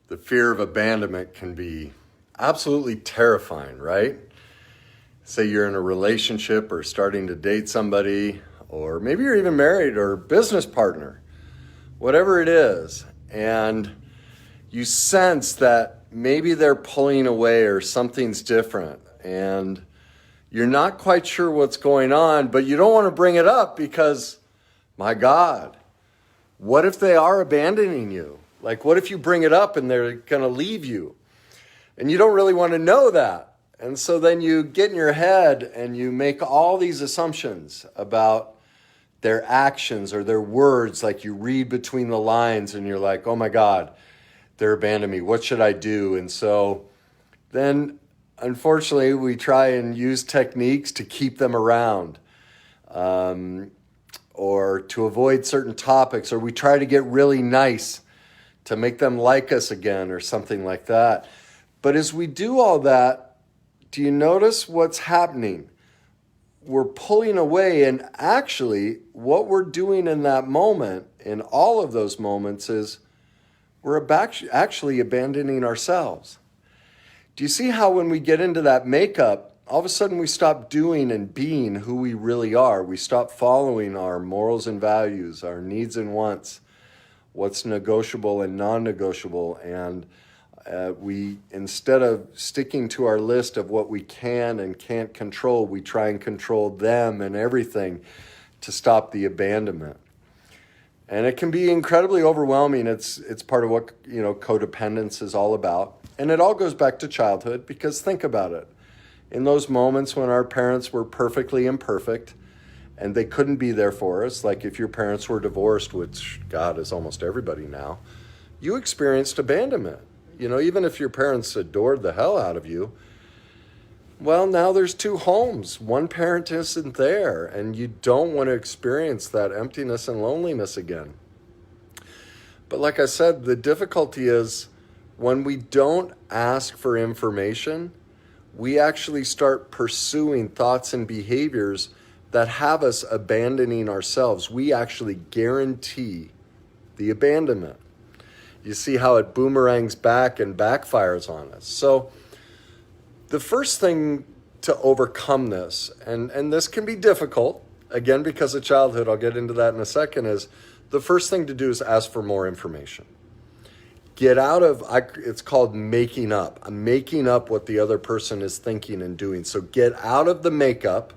The fear of abandonment can be absolutely terrifying, right? Say you're in a relationship or starting to date somebody, or maybe you're even married or business partner, whatever it is, and you sense that maybe they're pulling away or something's different, and you're not quite sure what's going on, but you don't want to bring it up because, my God, what if they are abandoning you? Like, what if you bring it up and they're going to leave you? And you don't really want to know that. And so then you get in your head and you make all these assumptions about their actions or their words. Like you read between the lines and you're like, oh my God, they're abandoning me. What should I do? And so then, unfortunately, we try and use techniques to keep them around. Or to avoid certain topics, or we try to get really nice to make them like us again or something like that. But as we do all that, do you notice what's happening? We're pulling away, and actually what we're doing in that moment, in all of those moments, is we're actually abandoning ourselves. Do you see how when we get into that makeup, all of a sudden we stop doing and being who we really are? We stop following our morals and values, our needs and wants, what's negotiable and non-negotiable. And we, instead of sticking to our list of what we can and can't control, we try and control them and everything to stop the abandonment. And it can be incredibly overwhelming. It's part of what, codependence is all about. And it all goes back to childhood, because think about it. In those moments when our parents were perfectly imperfect and they couldn't be there for us, like if your parents were divorced, which God is almost everybody now, you experienced abandonment. Even if your parents adored the hell out of you, well, now there's two homes. One parent isn't there, and you don't want to experience that emptiness and loneliness again. But like I said, the difficulty is when we don't ask for information, we actually start pursuing thoughts and behaviors that have us abandoning ourselves. We actually guarantee the abandonment. You see how it boomerangs back and backfires on us. So the first thing to overcome this, and this can be difficult, again, because of childhood, I'll get into that in a second, is the first thing to do is ask for more information. Get out of, it's called making up. I'm making up what the other person is thinking and doing. So get out of the makeup,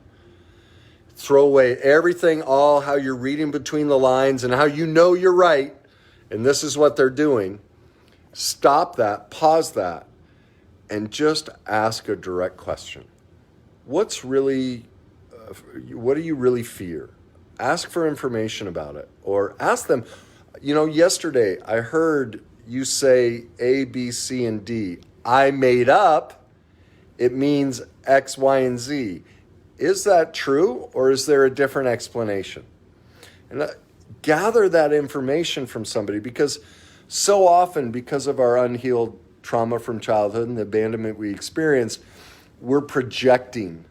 throw away everything, all how you're reading between the lines and how you know you're right, and this is what they're doing. Stop that, pause that, and just ask a direct question. What do you really fear? Ask for information about it, or ask them. Yesterday I heard you say A, B, C, and D. I made up, it means X, Y, and Z. Is that true, or is there a different explanation? And gather that information from somebody, because so often, because of our unhealed trauma from childhood and the abandonment we experience, we're projecting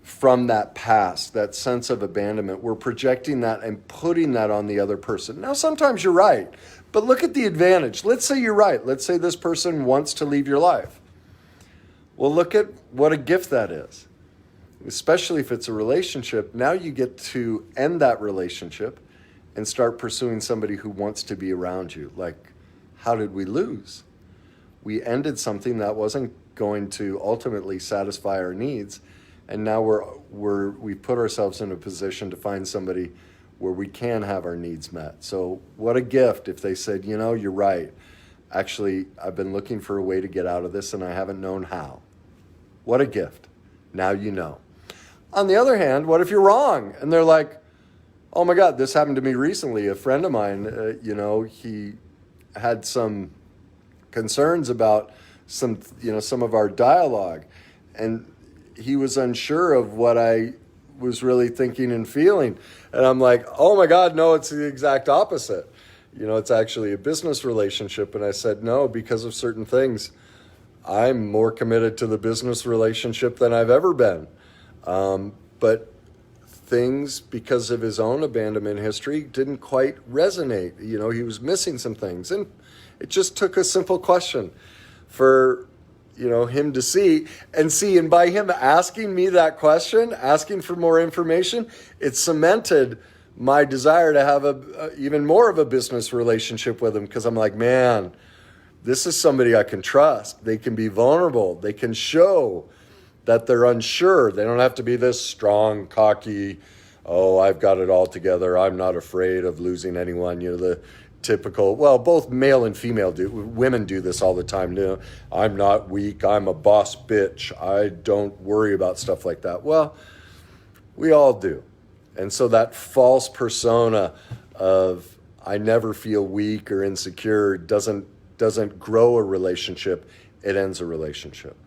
from that past, that sense of abandonment. We're projecting that and putting that on the other person. Now, sometimes you're right, but look at the advantage. Let's say you're right. Let's say this person wants to leave your life. Well, look at what a gift that is, especially if it's a relationship. Now you get to end that relationship and start pursuing somebody who wants to be around you. Like, how did we lose? We ended something that wasn't going to ultimately satisfy our needs, and now we put ourselves in a position to find somebody where we can have our needs met. So what a gift if they said, you're right. Actually, I've been looking for a way to get out of this and I haven't known how. What a gift. Now you know. On the other hand, what if you're wrong? And they're like, oh my God, this happened to me recently. A friend of mine, he had some concerns about some of our dialogue, and he was unsure of what I was really thinking and feeling. And I'm like, oh my God, no, it's the exact opposite. It's actually a business relationship. And I said, no, because of certain things, I'm more committed to the business relationship than I've ever been. But things because of his own abandonment history didn't quite resonate. You know, he was missing some things. And it just took a simple question for, you know, him to see. And by him asking me that question, asking for more information, it cemented my desire to have even more of a business relationship with him, because I'm like, man, this is somebody I can trust. They can be vulnerable. They can show that they're unsure. They don't have to be this strong, cocky, oh, I've got it all together, I'm not afraid of losing anyone. You know, the typical, well, both male and female do. Women do this all the time. You know, I'm not weak, I'm a boss bitch, I don't worry about stuff like that. Well, we all do. And so that false persona of I never feel weak or insecure doesn't grow a relationship, it ends a relationship.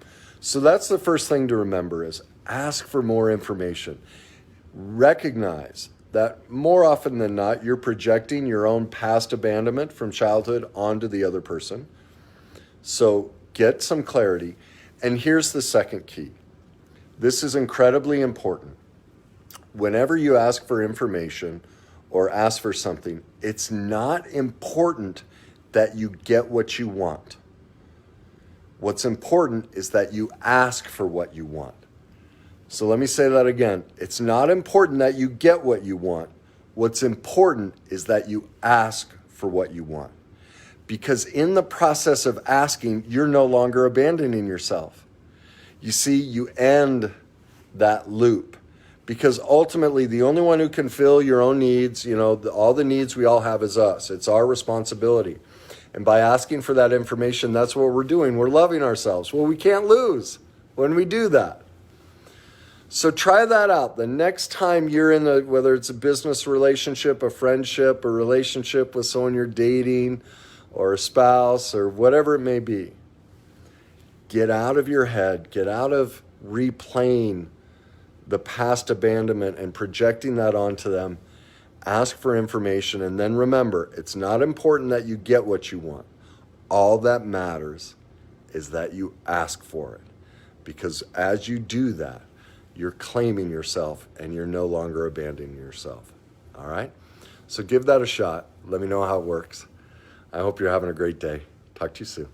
So that's the first thing to remember, is ask for more information. Recognize that more often than not, you're projecting your own past abandonment from childhood onto the other person. So get some clarity. And here's the second key. This is incredibly important. Whenever you ask for information or ask for something, it's not important that you get what you want. What's important is that you ask for what you want. So let me say that again. It's not important that you get what you want. What's important is that you ask for what you want. Because in the process of asking, you're no longer abandoning yourself. You see, you end that loop. Because ultimately, the only one who can fill your own needs, you know, all the needs we all have is us. It's our responsibility. And by asking for that information, that's what we're doing. We're loving ourselves. Well, we can't lose when we do that. So try that out. The next time you're in whether it's a business relationship, a friendship, a relationship with someone you're dating, or a spouse, or whatever it may be, get out of your head, get out of replaying the past abandonment and projecting that onto them. Ask for information, and then remember, it's not important that you get what you want. All that matters is that you ask for it. Because as you do that, you're claiming yourself and you're no longer abandoning yourself. All right? So give that a shot. Let me know how it works. I hope you're having a great day. Talk to you soon.